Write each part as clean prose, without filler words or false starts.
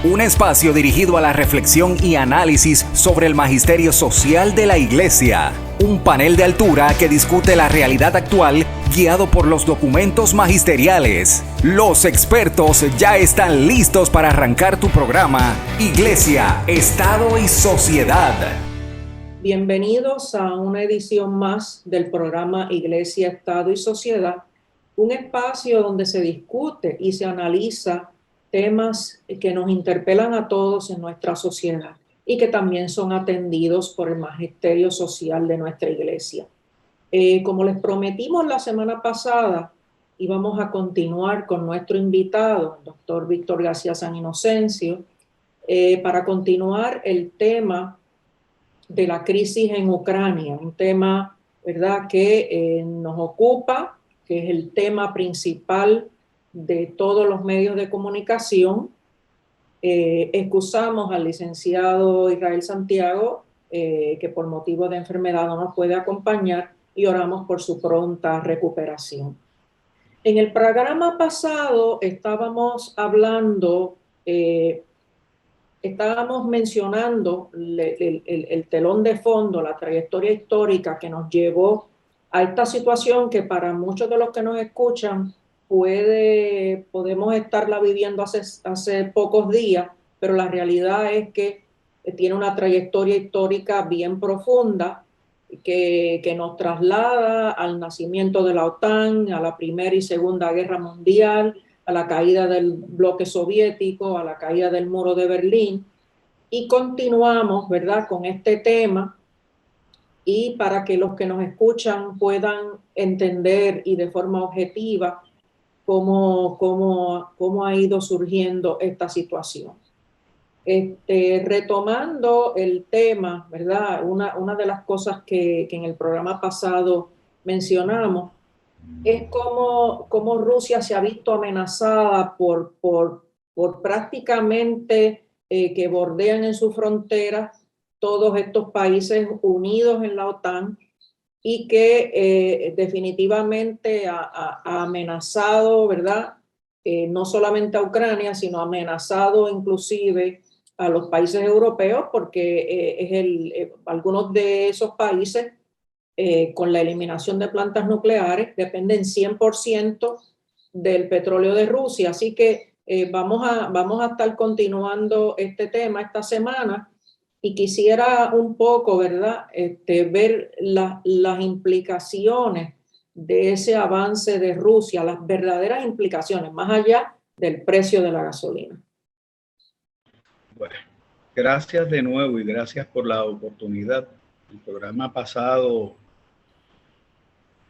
Un espacio dirigido a la reflexión y análisis sobre el magisterio social de la Iglesia. Un panel de altura que discute la realidad actual guiado por los documentos magisteriales. Los expertos ya están listos para arrancar tu programa Iglesia, Estado y Sociedad. Bienvenidos a una edición más del programa Iglesia, Estado y Sociedad, un espacio donde se discute y se analiza temas que nos interpelan a todos en nuestra sociedad y que también son atendidos por el magisterio social de nuestra iglesia. Como les prometimos la semana pasada, íbamos a continuar con nuestro invitado, el doctor Víctor García San Inocencio, para continuar el tema de la crisis en Ucrania, un tema, ¿verdad?, que nos ocupa, que es el tema principal de todos los medios de comunicación. Excusamos al licenciado Israel Santiago, que por motivo de enfermedad no nos puede acompañar, y oramos por su pronta recuperación. En el programa pasado estábamos mencionando el telón de fondo, la trayectoria histórica que nos llevó a esta situación que para muchos de los que nos escuchan podemos estarla viviendo hace pocos días, pero la realidad es que tiene una trayectoria histórica bien profunda que nos traslada al nacimiento de la OTAN, a la Primera y Segunda Guerra Mundial, a la caída del bloque soviético, a la caída del muro de Berlín, y continuamos, ¿verdad?, con este tema, y para que los que nos escuchan puedan entender y de forma objetiva cómo ha ido surgiendo esta situación. Retomando el tema, ¿verdad?, una de las cosas que en el programa pasado mencionamos es cómo Rusia se ha visto amenazada por prácticamente que bordean en su frontera todos estos países unidos en la OTAN, y que definitivamente ha amenazado, ¿verdad?, no solamente a Ucrania, sino ha amenazado inclusive a los países europeos, porque algunos de esos países con la eliminación de plantas nucleares dependen 100% del petróleo de Rusia. Así que vamos a estar continuando este tema esta semana, y quisiera un poco, ¿verdad?, ver las implicaciones de ese avance de Rusia, las verdaderas implicaciones, más allá del precio de la gasolina. Bueno, gracias de nuevo y gracias por la oportunidad. El programa pasado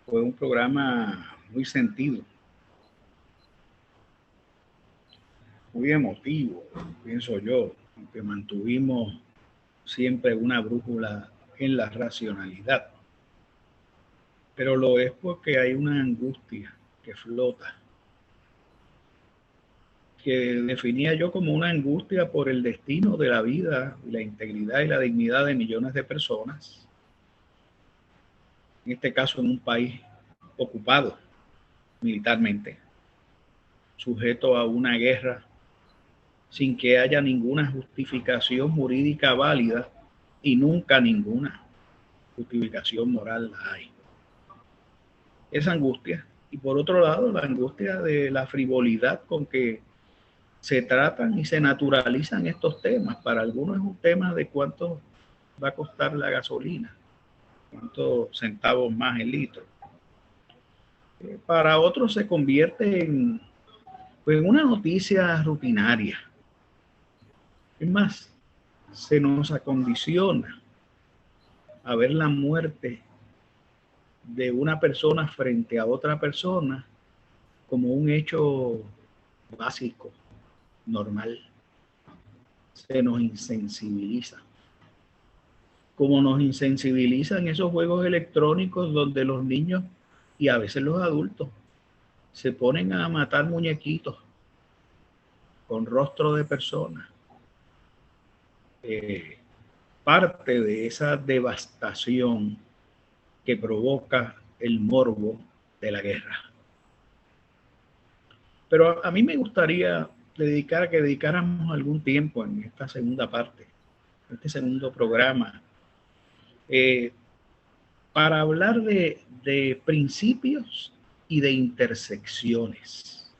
fue un programa muy sentido, muy emotivo, pienso yo, aunque mantuvimos siempre una brújula en la racionalidad. Pero lo es porque hay una angustia que flota, que definía yo como una angustia por el destino de la vida, la integridad y la dignidad de millones de personas, en este caso en un país ocupado militarmente, sujeto a una guerra sin que haya ninguna justificación jurídica válida, y nunca ninguna justificación moral la hay. Esa angustia, y por otro lado la angustia de la frivolidad con que se tratan y se naturalizan estos temas. Para algunos es un tema de cuánto va a costar la gasolina, cuántos centavos más el litro. Para otros se convierte en una noticia rutinaria. Es más, se nos acondiciona a ver la muerte de una persona frente a otra persona como un hecho básico, normal. Se nos insensibiliza. Como nos insensibilizan esos juegos electrónicos donde los niños y a veces los adultos se ponen a matar muñequitos con rostro de personas. Parte de esa devastación que provoca el morbo de la guerra. Pero a mí me gustaría que dedicáramos algún tiempo en esta segunda parte, este segundo programa, para hablar de principios y de intersecciones.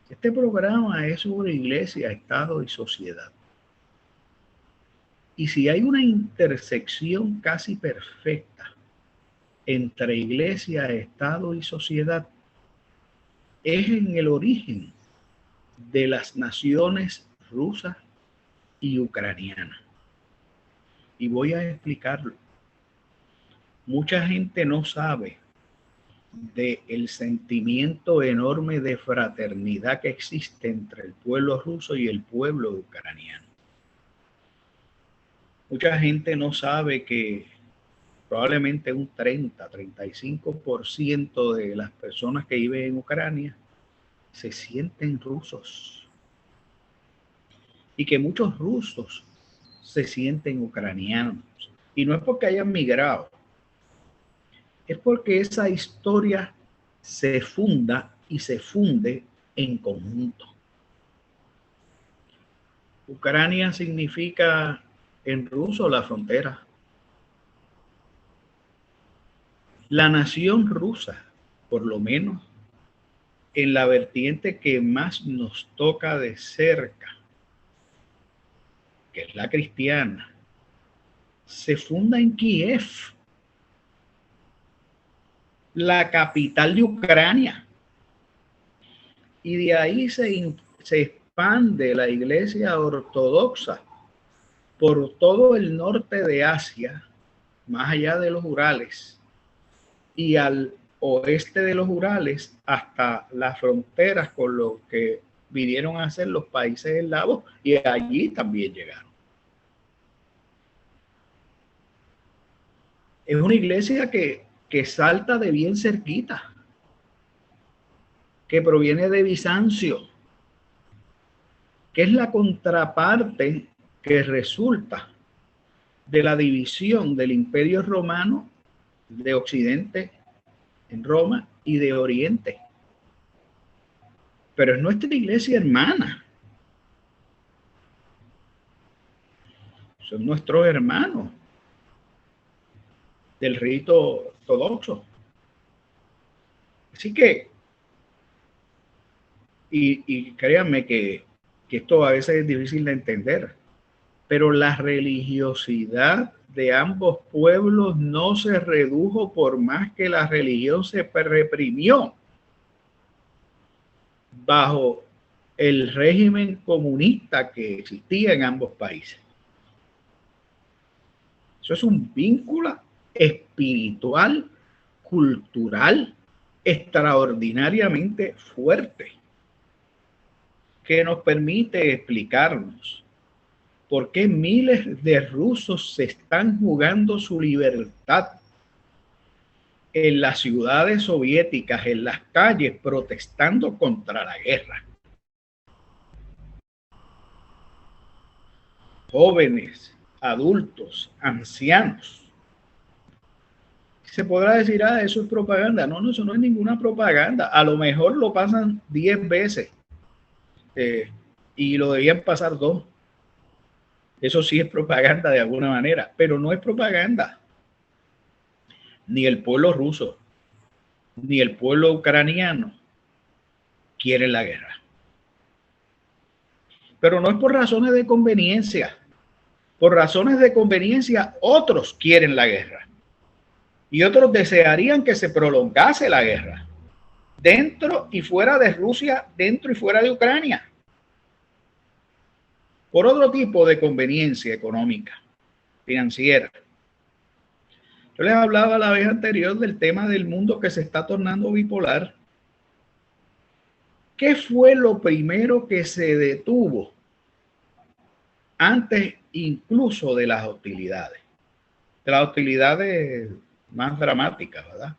Este programa es sobre iglesia, Estado y sociedad. Y si hay una intersección casi perfecta entre iglesia, Estado y sociedad, es en el origen de las naciones rusa y ucraniana. Y voy a explicarlo. Mucha gente no sabe del sentimiento enorme de fraternidad que existe entre el pueblo ruso y el pueblo ucraniano. Mucha gente no sabe que probablemente un 35% de las personas que viven en Ucrania se sienten rusos y que muchos rusos se sienten ucranianos. Y no es porque hayan migrado, es porque esa historia se funda y se funde en conjunto. Ucrania significa en ruso la frontera. La nación rusa, por lo menos en la vertiente que más nos toca de cerca, que es la cristiana, se funda en Kiev, la capital de Ucrania, y de ahí se expande la iglesia ortodoxa por todo el norte de Asia, más allá de los Urales, y al oeste de los Urales hasta las fronteras con lo que vinieron a ser los países eslavos, y allí también llegaron. Es una iglesia que salta de bien cerquita, que proviene de Bizancio, que es la contraparte que resulta de la división del Imperio Romano de Occidente en Roma y de Oriente. Pero es nuestra iglesia hermana. Son nuestros hermanos del rito ortodoxo. Así que, y créanme que esto a veces es difícil de entender, pero la religiosidad de ambos pueblos no se redujo por más que la religión se reprimió bajo el régimen comunista que existía en ambos países. Eso es un vínculo espiritual, cultural, extraordinariamente fuerte, que nos permite explicarnos por qué miles de rusos se están jugando su libertad en las ciudades soviéticas, en las calles, protestando contra la guerra. Jóvenes, adultos, ancianos. Se podrá decir, eso es propaganda. No, eso no es ninguna propaganda. A lo mejor lo pasan 10 veces y lo debían pasar 2. Eso sí es propaganda de alguna manera, pero no es propaganda. Ni el pueblo ruso, ni el pueblo ucraniano quieren la guerra. Pero no es por razones de conveniencia. Por razones de conveniencia, otros quieren la guerra. Y otros desearían que se prolongase la guerra. Dentro y fuera de Rusia, dentro y fuera de Ucrania. Por otro tipo de conveniencia económica, financiera. Yo les hablaba la vez anterior del tema del mundo que se está tornando bipolar. ¿Qué fue lo primero que se detuvo antes incluso de las hostilidades? De las hostilidades más dramáticas, ¿verdad?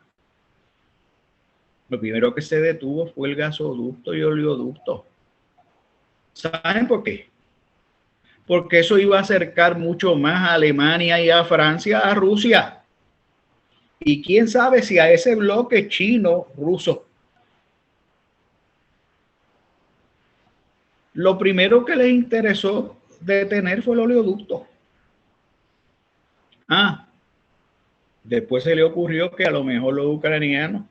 Lo primero que se detuvo fue el gasoducto y oleoducto. ¿Saben por qué? Porque eso iba a acercar mucho más a Alemania y a Francia a Rusia. Y quién sabe si a ese bloque chino-ruso. Lo primero que les interesó detener fue el oleoducto. Después se le ocurrió que a lo mejor los ucranianos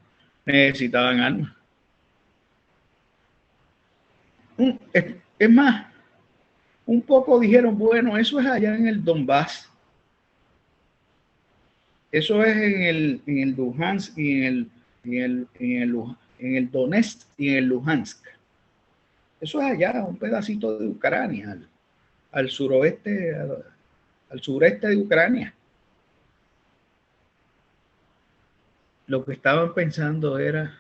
necesitaban armas. Es más, un poco dijeron, bueno, eso es allá en el Donbass. Eso es en el Luhansk y en el Donetsk y en el Luhansk. Eso es allá, un pedacito de Ucrania, al sureste de Ucrania. Lo que estaban pensando era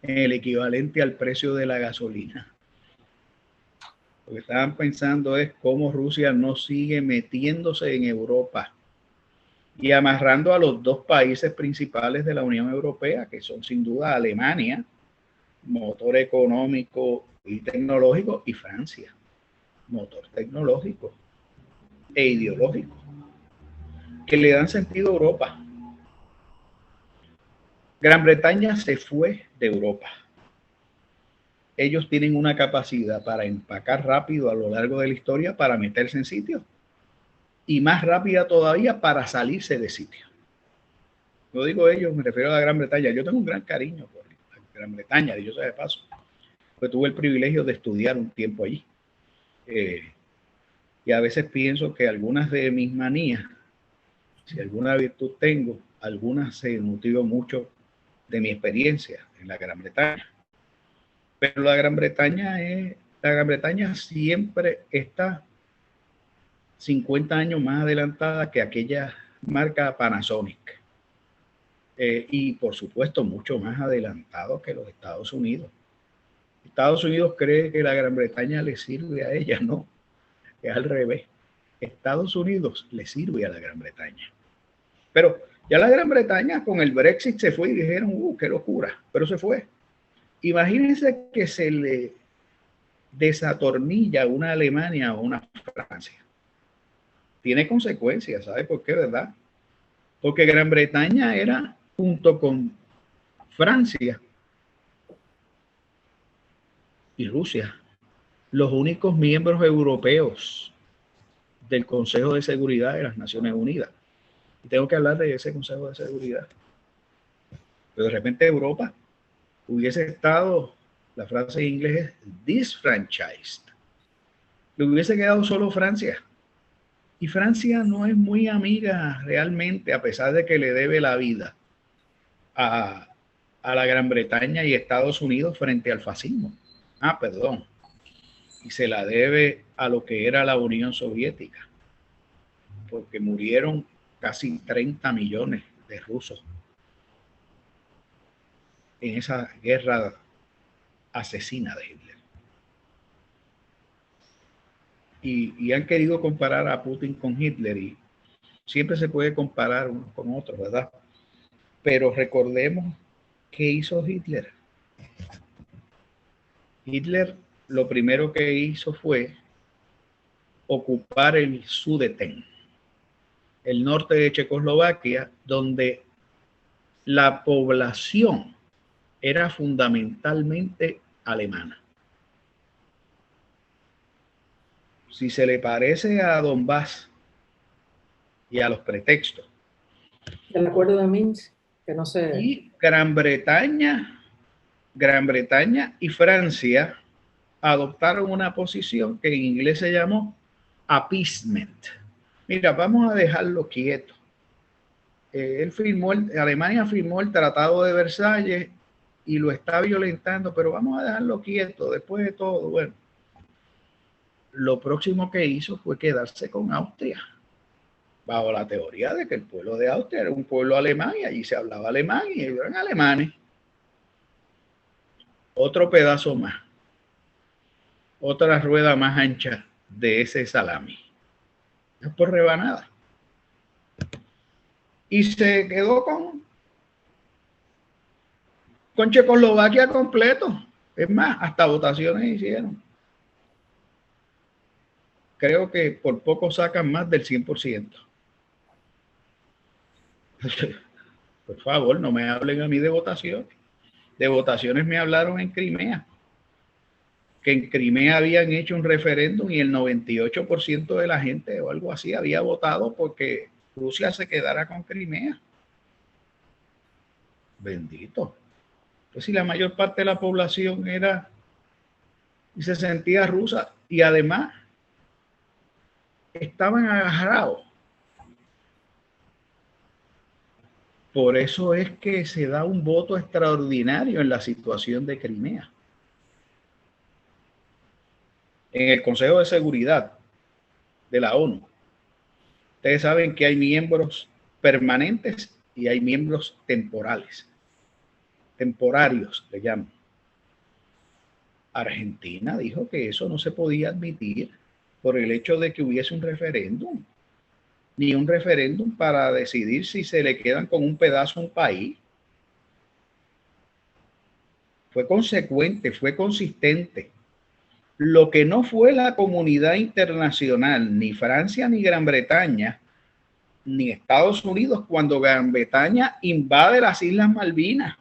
en el equivalente al precio de la gasolina. Lo que estaban pensando es cómo Rusia no sigue metiéndose en Europa y amarrando a los dos países principales de la Unión Europea, que son sin duda Alemania, motor económico y tecnológico, y Francia, motor tecnológico e ideológico, que le dan sentido a Europa. Gran Bretaña se fue de Europa. Ellos tienen una capacidad para empacar rápido a lo largo de la historia para meterse en sitio, y más rápida todavía para salirse de sitio. No digo ellos, me refiero a la Gran Bretaña. Yo tengo un gran cariño por la Gran Bretaña, dicho sea de paso, porque tuve el privilegio de estudiar un tiempo allí. Y a veces pienso que algunas de mis manías, si alguna virtud tengo, algunas se motivan mucho de mi experiencia en la Gran Bretaña. Pero la Gran Bretaña siempre está 50 años más adelantada que aquella marca Panasonic. Y por supuesto mucho más adelantado que los Estados Unidos. Estados Unidos cree que la Gran Bretaña le sirve a ella, no, es al revés. Estados Unidos le sirve a la Gran Bretaña. Pero ya la Gran Bretaña con el Brexit se fue y dijeron, qué locura, pero se fue. Imagínense que se le desatornilla una Alemania o una Francia. Tiene consecuencias, ¿sabe por qué, verdad? Porque Gran Bretaña era, junto con Francia y Rusia, los únicos miembros europeos del Consejo de Seguridad de las Naciones Unidas. Y tengo que hablar de ese Consejo de Seguridad. Pero de repente Europa hubiese estado, la frase en inglés es disfranchised. Le hubiese quedado solo Francia. Y Francia no es muy amiga realmente, a pesar de que le debe la vida a la Gran Bretaña y Estados Unidos frente al fascismo. Y se la debe a lo que era la Unión Soviética, porque murieron casi 30 millones de rusos en esa guerra asesina de Hitler. Y han querido comparar a Putin con Hitler, y siempre se puede comparar uno con otro, ¿verdad? Pero recordemos qué hizo Hitler. Hitler lo primero que hizo fue ocupar el Sudeten, el norte de Checoslovaquia, donde la población era fundamentalmente alemana. Si se le parece a Donbass y a los pretextos. El acuerdo de Minsk, que no sé. Y Gran Bretaña y Francia adoptaron una posición que en inglés se llamó appeasement. Mira, vamos a dejarlo quieto. Alemania firmó el Tratado de Versalles y lo está violentando, pero vamos a dejarlo quieto. Después de todo, bueno, lo próximo que hizo fue quedarse con Austria, bajo la teoría de que el pueblo de Austria era un pueblo alemán y allí se hablaba alemán y ellos eran alemanes. Otro pedazo más, otra rueda más ancha de ese salami. Es por rebanada. Y se quedó con Checoslovaquia completo. Es más, hasta votaciones hicieron. Creo que por poco sacan más del 100%. Por favor, no me hablen a mí de votaciones. De votaciones me hablaron en Crimea. que en Crimea habían hecho un referéndum y el 98% de la gente o algo así había votado porque Rusia se quedara con Crimea. Bendito. Pues si la mayor parte de la población era y se sentía rusa y además estaban agarrados. Por eso es que se da un voto extraordinario en la situación de Crimea. En el Consejo de Seguridad de la ONU, ustedes saben que hay miembros permanentes y hay miembros temporales. Temporarios, le llaman. Argentina dijo que eso no se podía admitir por el hecho de que hubiese un referéndum. Ni un referéndum para decidir si se le quedan con un pedazo a un país. Fue consecuente, fue consistente. Lo que no fue la comunidad internacional, ni Francia, ni Gran Bretaña, ni Estados Unidos, cuando Gran Bretaña invade las Islas Malvinas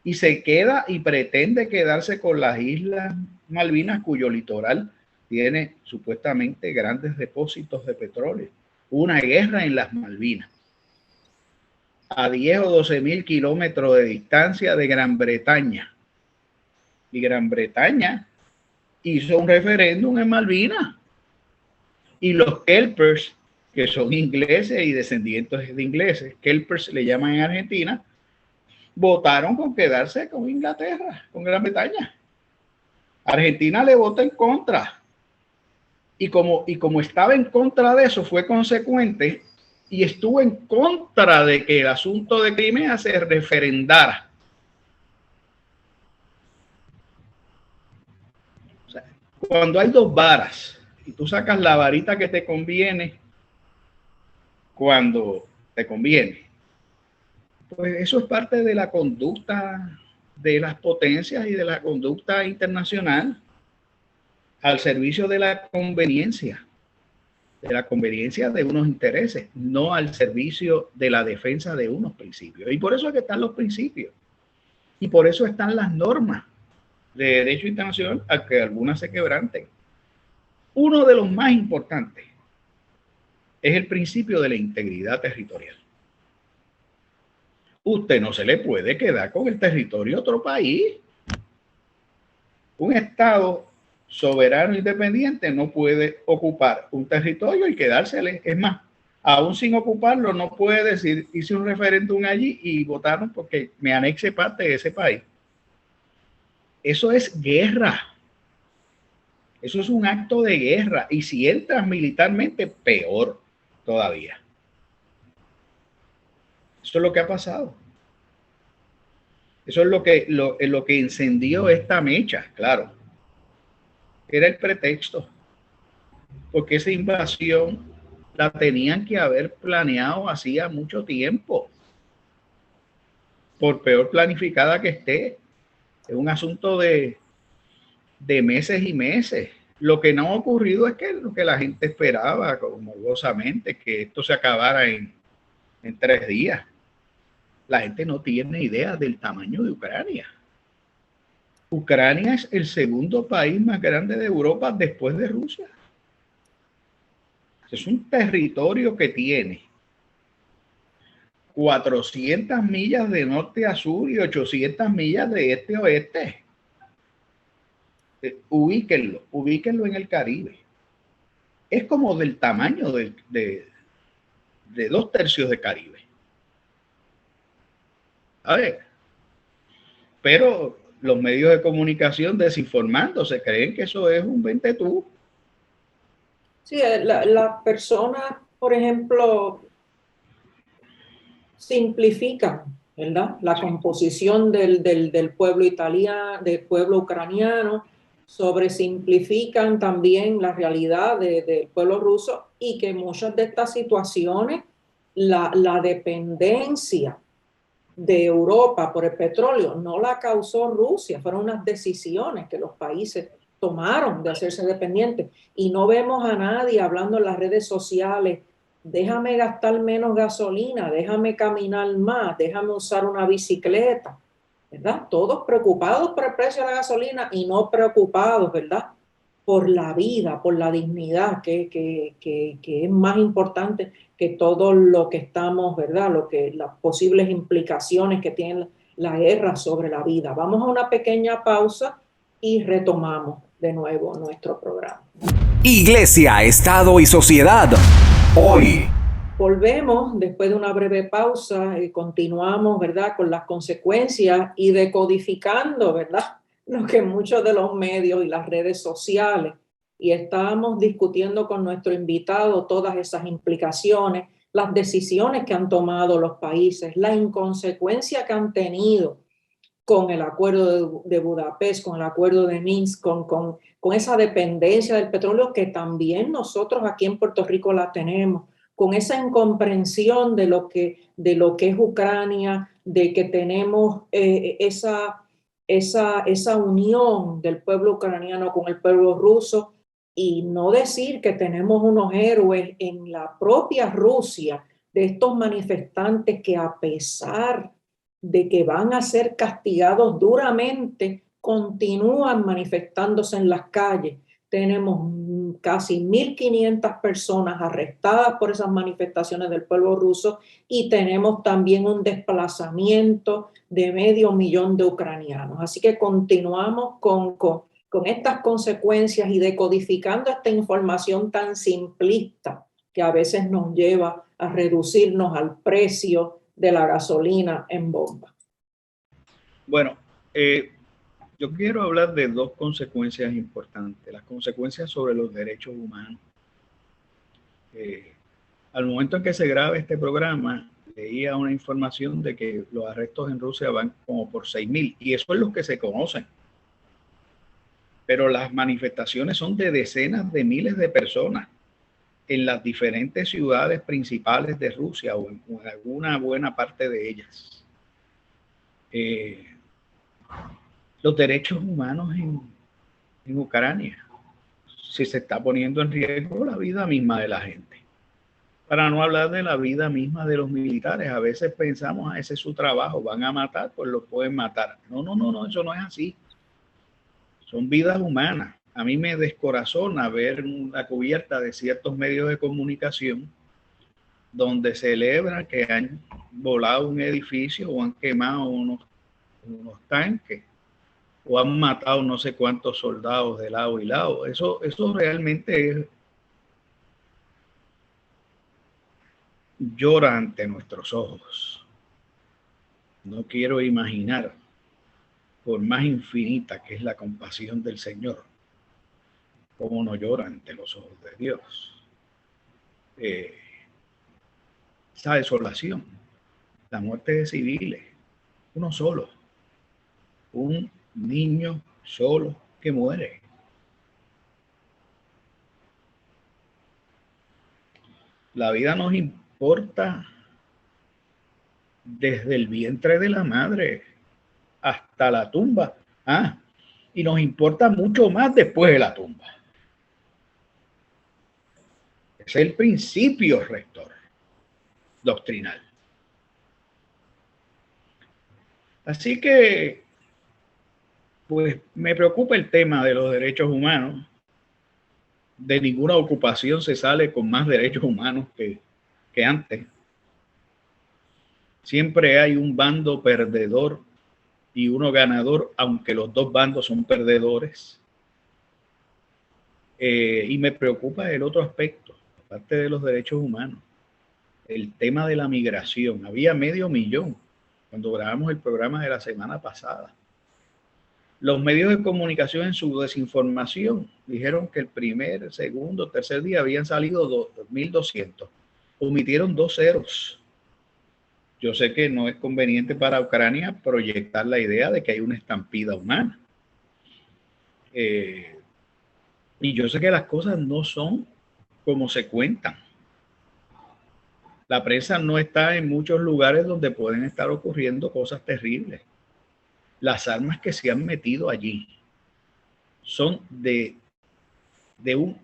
y se queda y pretende quedarse con las Islas Malvinas, cuyo litoral tiene supuestamente grandes depósitos de petróleo. Una guerra en las Malvinas, a 10 o 12 mil kilómetros de distancia de Gran Bretaña. Y Gran Bretaña hizo un referéndum en Malvinas. Y los Kelpers, que son ingleses y descendientes de ingleses, Kelpers le llaman en Argentina, votaron con quedarse con Inglaterra, con Gran Bretaña. Argentina le votó en contra. Y como estaba en contra de eso, fue consecuente y estuvo en contra de que el asunto de Crimea se referendara. O sea, cuando hay dos varas y tú sacas la varita que te conviene cuando te conviene, pues eso es parte de la conducta de las potencias y de la conducta internacional al servicio de la conveniencia de unos intereses, no al servicio de la defensa de unos principios. Y por eso es que están los principios. Y por eso están las normas de derecho internacional, a que algunas se quebranten. Uno de los más importantes es el principio de la integridad territorial. Usted no se le puede quedar con el territorio de otro país. Un Estado soberano independiente no puede ocupar un territorio y quedársele. Es más, aún sin ocuparlo, no puede decir, hice un referéndum allí y votaron porque me anexe parte de ese país. Eso es guerra. Eso es un acto de guerra. Y si entras militarmente, peor todavía. Eso es lo que ha pasado. Eso es lo que encendió esta mecha, claro. Era el pretexto, porque esa invasión la tenían que haber planeado hacía mucho tiempo, por peor planificada que esté. Es un asunto de meses y meses. Lo que no ha ocurrido es que lo que la gente esperaba, como gozamente, que esto se acabara en 3 días. La gente no tiene idea del tamaño de Ucrania. Ucrania es el segundo país más grande de Europa después de Rusia. Es un territorio que tiene 400 millas de norte a sur y 800 millas de este a oeste. Ubíquenlo en el Caribe. Es como del tamaño de 2/3 de Caribe. A ver, pero los medios de comunicación desinformándose creen que eso es un ventetú. Sí, las personas, por ejemplo, simplifican, ¿verdad? La composición del pueblo italiano, del pueblo ucraniano, sobresimplifican también la realidad del pueblo ruso y que muchas de estas situaciones, la dependencia de Europa por el petróleo no la causó Rusia, fueron unas decisiones que los países tomaron de hacerse dependientes y no vemos a nadie hablando en las redes sociales, déjame gastar menos gasolina, déjame caminar más, déjame usar una bicicleta. ¿verdad? Todos preocupados por el precio de la gasolina y no preocupados, ¿verdad? Por la vida, por la dignidad, que es más importante que todo lo que estamos, ¿verdad? Las posibles implicaciones que tiene la guerra sobre la vida. Vamos a una pequeña pausa y retomamos de nuevo nuestro programa. Iglesia, Estado y Sociedad. Hoy. Volvemos después de una breve pausa y continuamos, ¿verdad?, con las consecuencias y decodificando, ¿verdad?, lo que muchos de los medios y las redes sociales. Y estábamos discutiendo con nuestro invitado todas esas implicaciones, las decisiones que han tomado los países, la inconsecuencia que han tenido con el acuerdo de Budapest, con el acuerdo de Minsk, con esa dependencia del petróleo que también nosotros aquí en Puerto Rico la tenemos, con esa incomprensión de lo que es Ucrania, de que tenemos esa unión del pueblo ucraniano con el pueblo ruso, y no decir que tenemos unos héroes en la propia Rusia, de estos manifestantes que a pesar de que van a ser castigados duramente, continúan manifestándose en las calles. Tenemos casi 1.500 personas arrestadas por esas manifestaciones del pueblo ruso y tenemos también un desplazamiento de 500.000 de ucranianos. Así que continuamos con estas consecuencias y decodificando esta información tan simplista que a veces nos lleva a reducirnos al precio de la gasolina en bomba. Bueno, yo quiero hablar de dos consecuencias importantes, las consecuencias sobre los derechos humanos. Al momento en que se graba este programa, leía una información de que los arrestos en Rusia van como por 6.000, y eso es lo que se conocen. Pero las manifestaciones son de decenas de miles de personas en las diferentes ciudades principales de Rusia o en alguna buena parte de ellas. Los derechos humanos en Ucrania, si se está poniendo en riesgo la vida misma de la gente. Para no hablar de la vida misma de los militares. A veces pensamos, ese es su trabajo, van a matar, pues los pueden matar. No, eso no es así. Son vidas humanas. A mí me descorazona ver la cubierta de ciertos medios de comunicación donde celebran que han volado un edificio o han quemado unos tanques o han matado no sé cuántos soldados de lado y lado. Eso realmente llora ante nuestros ojos. No quiero imaginar, por más infinita que es la compasión del Señor, cómo no llora ante los ojos de Dios. Esa desolación, la muerte de civiles, uno solo, un niño solo que muere. La vida nos importa desde el vientre de la madre hasta la tumba. Y nos importa mucho más después de la tumba. Es el principio rector doctrinal. Así que, pues, me preocupa el tema de los derechos humanos. De ninguna ocupación se sale con más derechos humanos que antes. Siempre hay un bando perdedor y uno ganador, aunque los dos bandos son perdedores. Y me preocupa el otro aspecto, aparte de los derechos humanos, el tema de la migración. Había 500.000 cuando grabamos el programa de la semana pasada. Los medios de comunicación en su desinformación dijeron que el primer, segundo, tercer día habían salido 2.200. Omitieron 2 ceros. Yo sé que no es conveniente para Ucrania proyectar la idea de que hay una estampida humana. Y yo sé que las cosas no son como se cuentan. La prensa no está en muchos lugares donde pueden estar ocurriendo cosas terribles. Las armas que se han metido allí son de un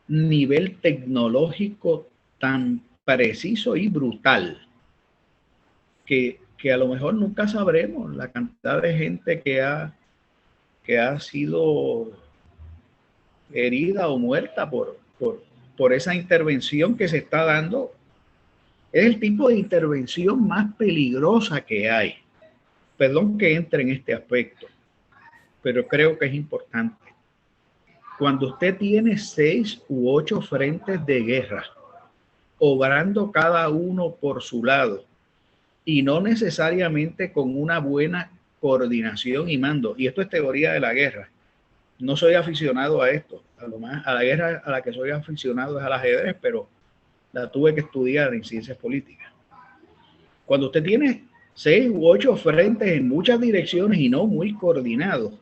nivel tecnológico tan preciso y brutal que que a lo mejor nunca sabremos la cantidad de gente que ha sido herida o muerta por esa intervención que se está dando. Es el tipo de intervención más peligrosa que hay. Perdón que entre en este aspecto, pero creo que es importante. Cuando usted tiene 6 u 8 frentes de guerra, obrando cada uno por su lado, y no necesariamente con una buena coordinación y mando, y esto es teoría de la guerra. No soy aficionado a esto, a la guerra a la que soy aficionado es al ajedrez, pero la tuve que estudiar en ciencias políticas. Cuando usted tiene 6 u 8 frentes en muchas direcciones y no muy coordinados,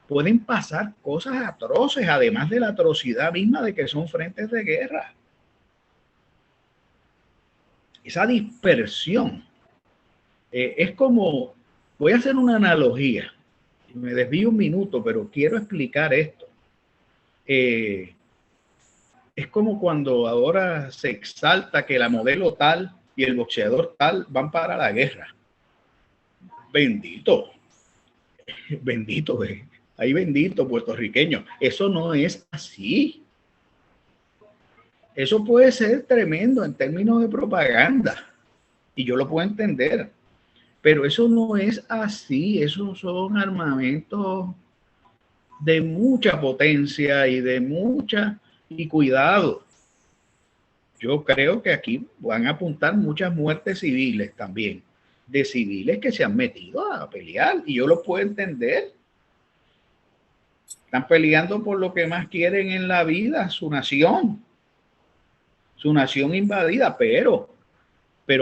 pueden pasar cosas atroces, además de la atrocidad misma de que son frentes de guerra. Esa dispersión es como, voy a hacer una analogía, me desvío un minuto, pero quiero explicar esto. Es como cuando ahora se exalta que la modelo tal y el boxeador tal van para la guerra. Bendito, bendito, ay bendito puertorriqueño. Eso no es así. Eso puede ser tremendo en términos de propaganda y yo lo puedo entender, pero eso no es así. Esos son armamentos de mucha potencia y cuidado. Yo creo que aquí van a apuntar muchas muertes civiles también, de civiles que se han metido a pelear, y yo lo puedo entender. Están peleando por lo que más quieren en la vida, su nación invadida, pero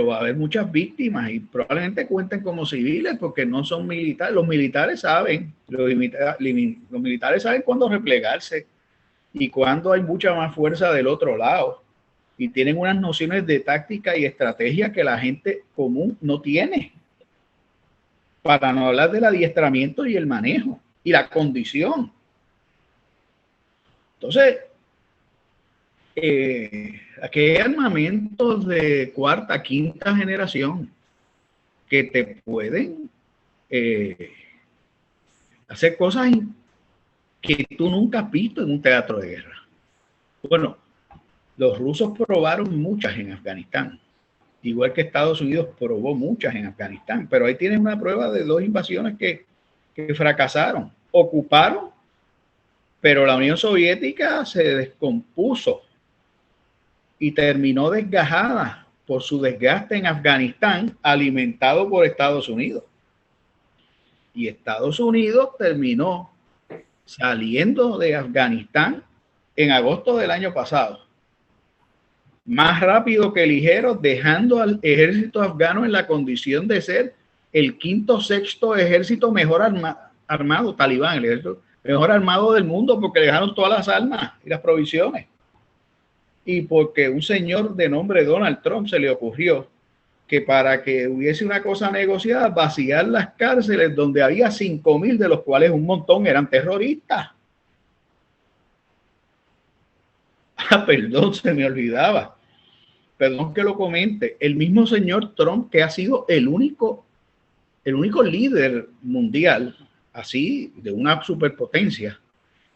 va a haber muchas víctimas y probablemente cuenten como civiles porque no son militares. Los militares saben, los militares saben cuándo replegarse y cuándo hay mucha más fuerza del otro lado, y tienen unas nociones de táctica y estrategia que la gente común no tiene, para no hablar del adiestramiento y el manejo y la condición. Entonces, aquí hay armamentos de cuarta, quinta generación que te pueden hacer cosas que tú nunca has visto en un teatro de guerra. Bueno, los rusos probaron muchas en Afganistán, igual que Estados Unidos probó muchas en Afganistán, pero ahí tienes una prueba de 2 invasiones que fracasaron. Ocuparon, pero la Unión Soviética se descompuso y terminó desgajada por su desgaste en Afganistán, alimentado por Estados Unidos. Y Estados Unidos terminó saliendo de Afganistán en agosto del año pasado, más rápido que ligero, dejando al ejército afgano en la condición de ser el 5º o 6º ejército mejor armado, talibán, el ejército mejor armado del mundo, porque le dejaron todas las armas y las provisiones. Y porque un señor de nombre Donald Trump se le ocurrió que para que hubiese una cosa negociada, vaciar las cárceles donde había 5.000, de los cuales un montón eran terroristas. Perdón, se me olvidaba. Perdón que lo comente. El mismo señor Trump, que ha sido el único líder mundial, así, de una superpotencia,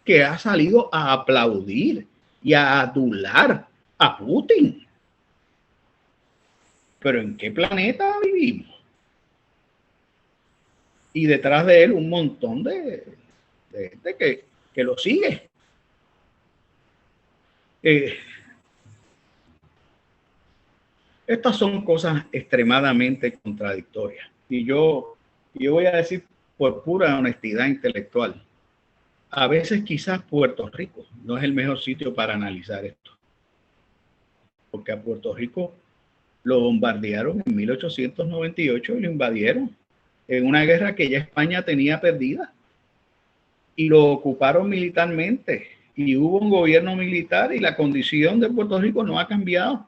que ha salido a aplaudir y a adular a Putin. Pero ¿en qué planeta vivimos? Y detrás de él un montón de gente que lo sigue. Estas son cosas extremadamente contradictorias. Y yo voy a decir por pura honestidad intelectual, a veces quizás Puerto Rico no es el mejor sitio para analizar esto. Porque a Puerto Rico lo bombardearon en 1898 y lo invadieron en una guerra que ya España tenía perdida. Y lo ocuparon militarmente. Y hubo un gobierno militar y la condición de Puerto Rico no ha cambiado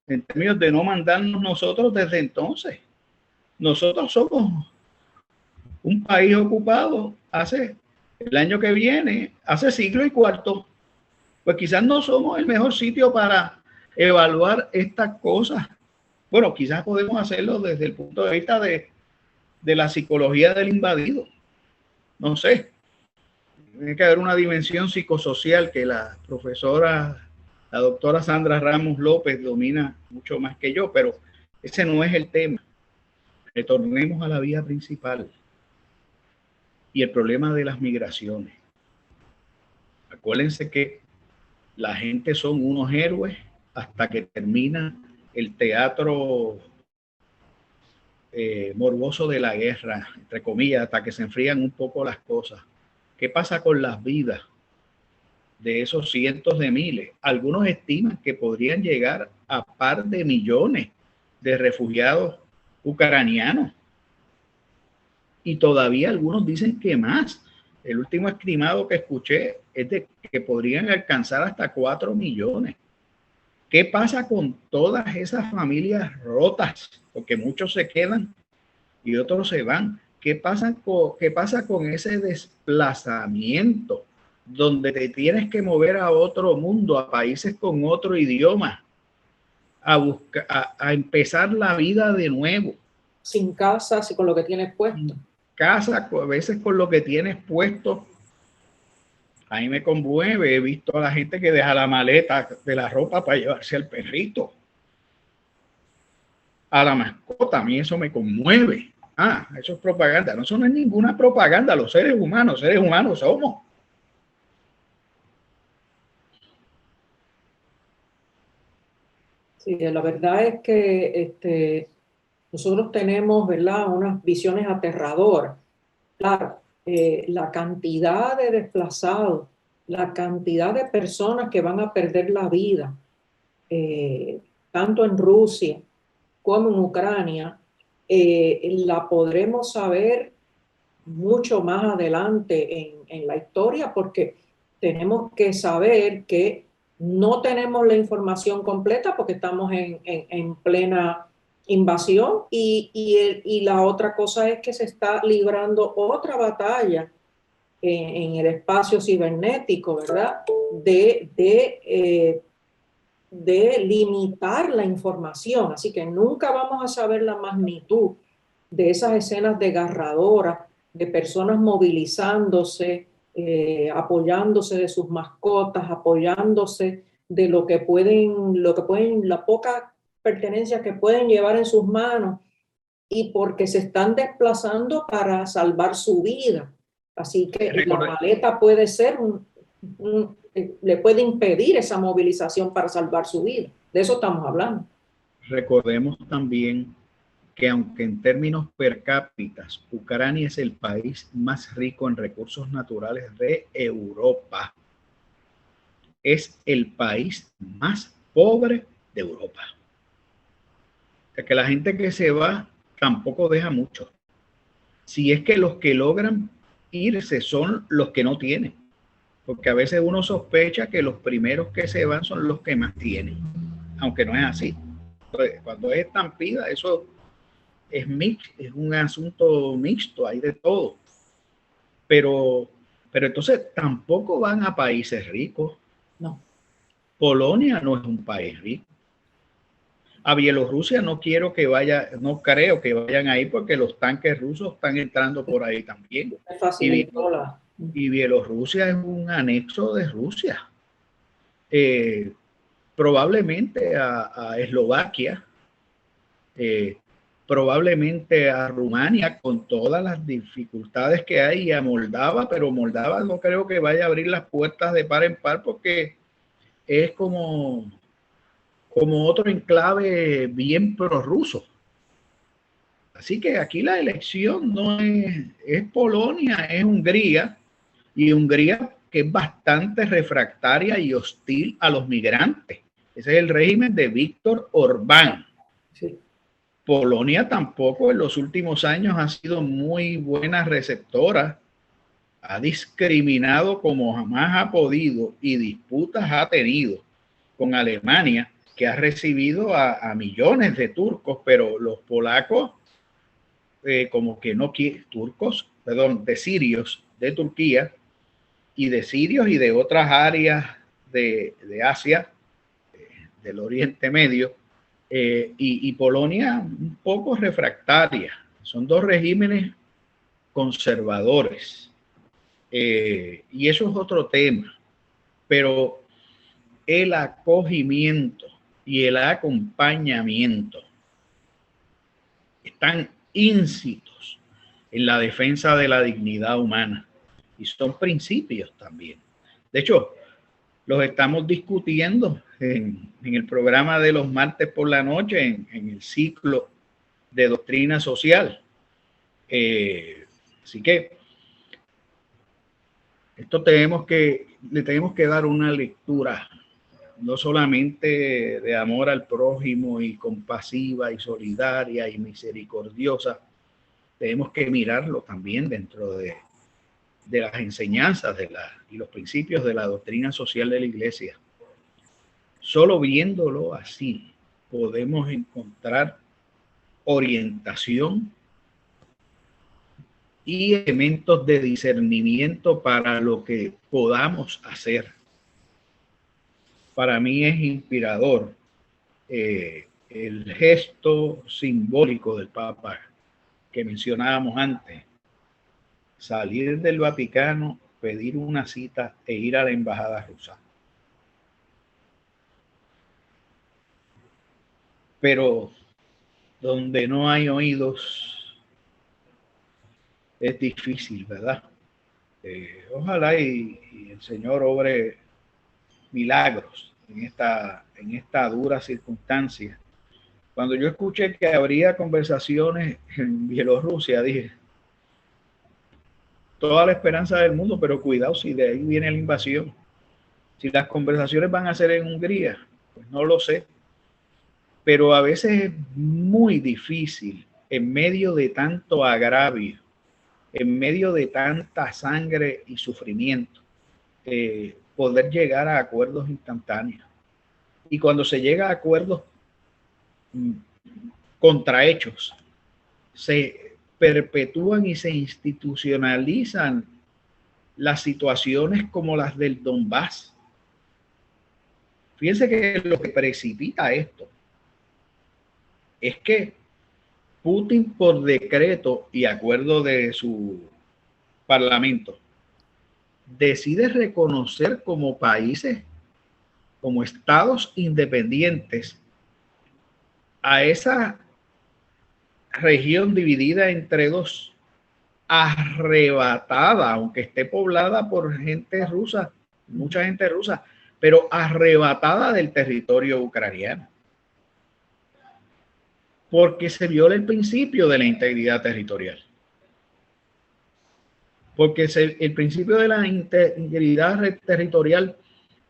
en términos de no mandarnos nosotros desde entonces. Nosotros somos un país ocupado hace el año que viene, hace siglo y cuarto. Pues quizás no somos el mejor sitio para evaluar estas cosas. Bueno, quizás podemos hacerlo desde el punto de vista de la psicología del invadido. No sé. Tiene que haber una dimensión psicosocial que la profesora, la doctora Sandra Ramos López domina mucho más que yo, pero ese no es el tema. Retornemos a la vía principal y el problema de las migraciones. Acuérdense que la gente son unos héroes hasta que termina el teatro morboso de la guerra, entre comillas, hasta que se enfrían un poco las cosas. ¿Qué pasa con las vidas de esos cientos de miles? Algunos estiman que podrían llegar a par de millones de refugiados ucranianos. Y todavía algunos dicen que más. El último estimado que escuché es de que podrían alcanzar hasta 4 millones. ¿Qué pasa con todas esas familias rotas? Porque muchos se quedan y otros se van. ¿Qué pasa con ese desplazamiento donde te tienes que mover a otro mundo, a países con otro idioma, a empezar la vida de nuevo? Sin casas y con lo que tienes puesto. Casa, a veces con lo que tienes puesto. A mí me conmueve, he visto a la gente que deja la maleta de la ropa para llevarse al perrito, a la mascota. A mí eso me conmueve. Eso es propaganda. No, eso no es ninguna propaganda. Los seres humanos somos. Sí, la verdad es que nosotros tenemos, ¿verdad?, unas visiones aterradoras. Claro, la cantidad de desplazados, la cantidad de personas que van a perder la vida, tanto en Rusia como en Ucrania, la podremos saber mucho más adelante en la historia, porque tenemos que saber que no tenemos la información completa porque estamos en plena invasión y la otra cosa es que se está librando otra batalla en el espacio cibernético, ¿verdad? De limitar la información. Así que nunca vamos a saber la magnitud de esas escenas desgarradoras, de personas movilizándose, apoyándose de sus mascotas, apoyándose de lo que pueden, la poca pertenencia que pueden llevar en sus manos, y porque se están desplazando para salvar su vida. Así que la maleta puede ser le puede impedir esa movilización para salvar su vida. De eso estamos hablando. Recordemos también que aunque en términos per cápita Ucrania es el país más rico en recursos naturales de Europa, es el país más pobre de Europa. O sea que la gente que se va tampoco deja mucho. Si es que los que logran irse son los que no tienen, porque a veces uno sospecha que los primeros que se van son los que más tienen, aunque no es así. Entonces, cuando es estampida, eso es un asunto mixto, hay de todo. Pero entonces tampoco van a países ricos. No. Polonia no es un país rico. A Bielorrusia no creo que vayan ahí porque los tanques rusos están entrando por ahí también. Y Bielorrusia es un anexo de Rusia. Probablemente a Eslovaquia, probablemente a Rumania, con todas las dificultades que hay, y a Moldava, pero Moldava no creo que vaya a abrir las puertas de par en par porque es como otro enclave bien prorruso. Así que aquí la elección no es Polonia, es Hungría, y Hungría que es bastante refractaria y hostil a los migrantes. Ese es el régimen de Víctor Orbán. Sí. Polonia tampoco en los últimos años ha sido muy buena receptora, ha discriminado como jamás ha podido y disputas ha tenido con Alemania, que ha recibido a millones de turcos, pero los polacos como que no quieren, de sirios de Turquía y de sirios y de otras áreas de Asia, del Oriente Medio, y Polonia un poco refractaria. Son dos regímenes conservadores. Y eso es otro tema. Pero el acogimiento y el acompañamiento están íncitos en la defensa de la dignidad humana y son principios también. De hecho, los estamos discutiendo en el programa de los martes por la noche, en el ciclo de doctrina social. Así que esto le tenemos que dar una lectura, no solamente de amor al prójimo y compasiva y solidaria y misericordiosa, tenemos que mirarlo también dentro de las enseñanzas y los principios de la doctrina social de la Iglesia. Solo viéndolo así podemos encontrar orientación y elementos de discernimiento para lo que podamos hacer. Para mí es inspirador el gesto simbólico del Papa que mencionábamos antes: salir del Vaticano, pedir una cita e ir a la embajada rusa. Pero donde no hay oídos es difícil, ¿verdad? Ojalá y el Señor obre milagros en esta dura circunstancia. Cuando yo escuché que habría conversaciones en Bielorrusia, dije, toda la esperanza del mundo, pero cuidado si de ahí viene la invasión. Si las conversaciones van a ser en Hungría, pues no lo sé. Pero a veces es muy difícil, en medio de tanto agravio, en medio de tanta sangre y sufrimiento, poder llegar a acuerdos instantáneos. Y cuando se llega a acuerdos contrahechos, se perpetúan y se institucionalizan las situaciones como las del Donbass. Fíjense que lo que precipita esto es que Putin, por decreto y acuerdo de su parlamento, decide reconocer como países, como estados independientes, a esa región dividida entre dos, arrebatada, aunque esté poblada por gente rusa, mucha gente rusa, pero arrebatada del territorio ucraniano, porque se viola el principio de la integridad territorial. Porque el principio de la integridad territorial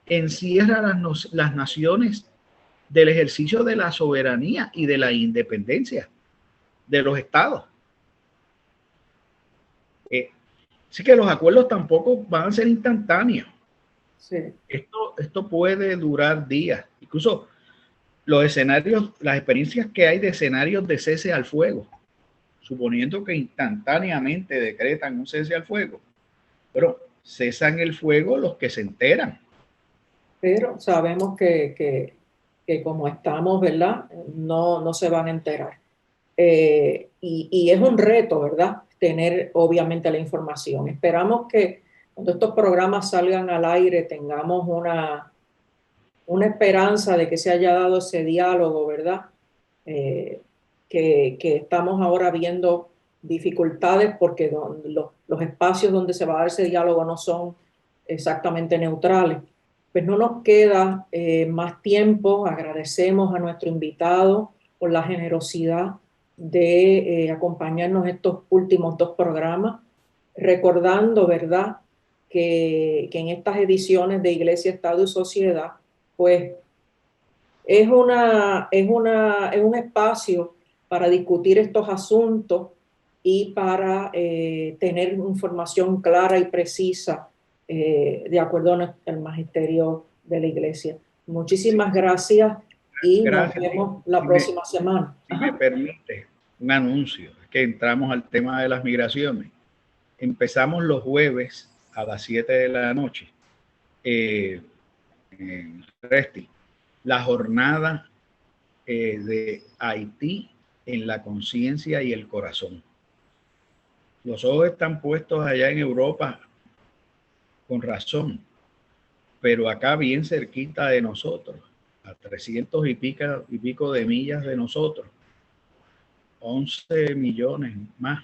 encierra las naciones del ejercicio de la soberanía y de la independencia de los estados. Así que los acuerdos tampoco van a ser instantáneos. Sí. Esto puede durar días. Incluso los escenarios, las experiencias que hay de escenarios de cese al fuego, suponiendo que instantáneamente decretan un cese al fuego, pero cesan el fuego los que se enteran. Pero sabemos que como estamos, ¿verdad? No se van a enterar. Y es un reto, ¿verdad? Tener obviamente la información. Esperamos que cuando estos programas salgan al aire tengamos una esperanza de que se haya dado ese diálogo, ¿verdad? Que estamos ahora viendo dificultades porque los espacios donde se va a dar ese diálogo no son exactamente neutrales. Pues no nos queda más tiempo. Agradecemos a nuestro invitado por la generosidad de acompañarnos estos últimos dos programas, recordando, ¿verdad?, que en estas ediciones de Iglesia, Estado y Sociedad, pues es un espacio para discutir estos asuntos y para tener información clara y precisa de acuerdo al magisterio de la Iglesia. Muchísimas gracias y nos vemos la próxima semana. Si me permite un anuncio, es que entramos al tema de las migraciones. Empezamos los jueves a las 7 de la noche en Resti, la jornada de Haití en la conciencia y el corazón. Los ojos están puestos allá en Europa con razón, pero acá bien cerquita de nosotros, a 300 y pico de millas de nosotros, 11 millones más,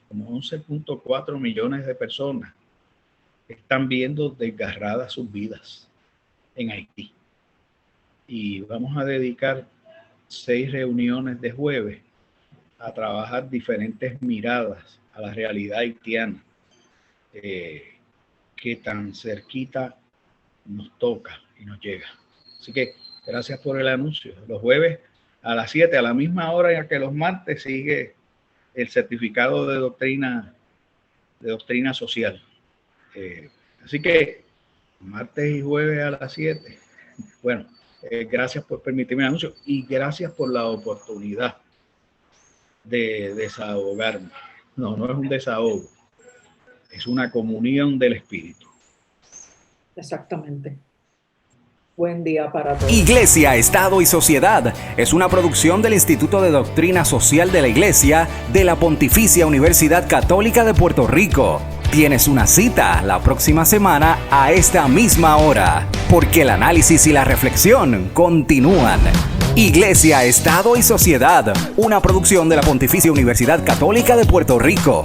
como 11.4 millones de personas están viendo desgarradas sus vidas en Haití. Y vamos a dedicar 6 reuniones de jueves a trabajar diferentes miradas a la realidad haitiana, que tan cerquita nos toca y nos llega. Así que gracias por el anuncio. Los jueves a las 7, a la misma hora en que los martes, sigue el certificado de doctrina social. Así que martes y jueves a las 7. Bueno, gracias por permitirme el anuncio y gracias por la oportunidad de desahogarme. No es un desahogo, es una comunión del Espíritu. Exactamente. Buen día para todos. Iglesia, Estado y Sociedad es una producción del Instituto de Doctrina Social de la Iglesia de la Pontificia Universidad Católica de Puerto Rico. Tienes una cita la próxima semana a esta misma hora, porque el análisis y la reflexión continúan. Iglesia, Estado y Sociedad, una producción de la Pontificia Universidad Católica de Puerto Rico.